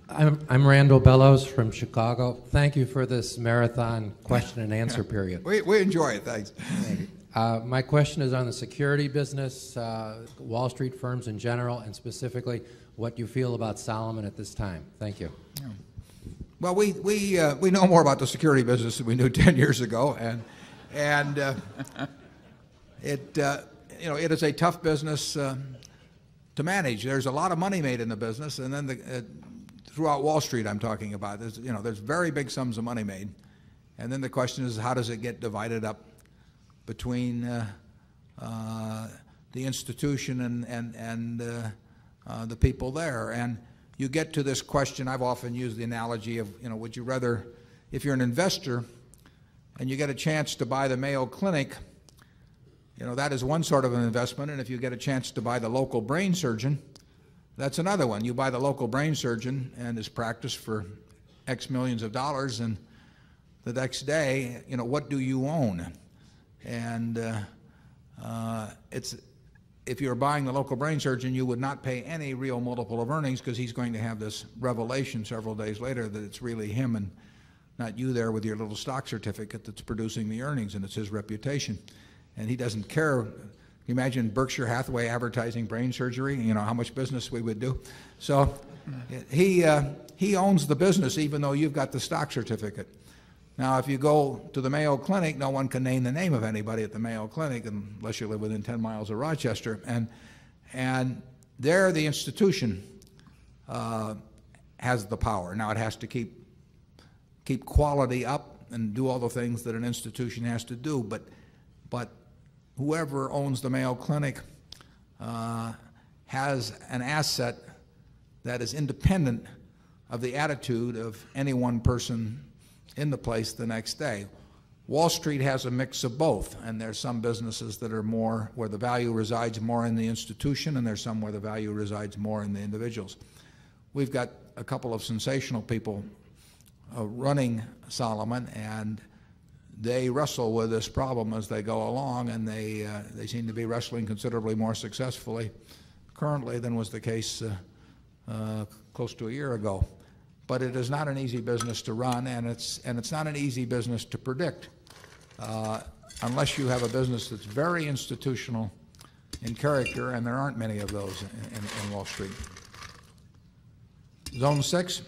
I'm Randall Bellows from Chicago. Thank you for this marathon question and answer period. We enjoy it, thanks. My question is on the security business, Wall Street firms in general, and specifically what you feel about Salomon at this time. Thank you. Well, we know more about the security business than we knew 10 years ago, and it is a tough business to manage. There's a lot of money made in the business, and then throughout Wall Street, I'm talking about. There's very big sums of money made, and then the question is, how does it get divided up between the institution and the people there? And you get to this question. I've often used the analogy of, would you rather, if you're an investor and you get a chance to buy the Mayo Clinic, that is one sort of an investment, and if you get a chance to buy the local brain surgeon, that's another one. You buy the local brain surgeon and his practice for X millions of dollars, and the next day, what do you own? And if you're buying the local brain surgeon, you would not pay any real multiple of earnings, because he's going to have this revelation several days later that it's really him and not you there with your little stock certificate that's producing the earnings, and it's his reputation. And he doesn't care. Imagine Berkshire Hathaway advertising brain surgery, how much business we would do. So he owns the business even though you've got the stock certificate. Now, if you go to the Mayo Clinic, no one can name the name of anybody at the Mayo Clinic unless you live within 10 miles of Rochester. And there the institution has the power. Now, it has to keep quality up and do all the things that an institution has to do. But whoever owns the Mayo Clinic has an asset that is independent of the attitude of any one person in the place the next day. Wall Street has a mix of both, and there's some businesses that are more where the value resides more in the institution, and there's some where the value resides more in the individuals. We've got a couple of sensational people running Salomon, and they wrestle with this problem as they go along, and they seem to be wrestling considerably more successfully currently than was the case close to a year ago. But it is not an easy business to run, and it's not an easy business to predict unless you have a business that's very institutional in character, and there aren't many of those in Wall Street. Zone 6.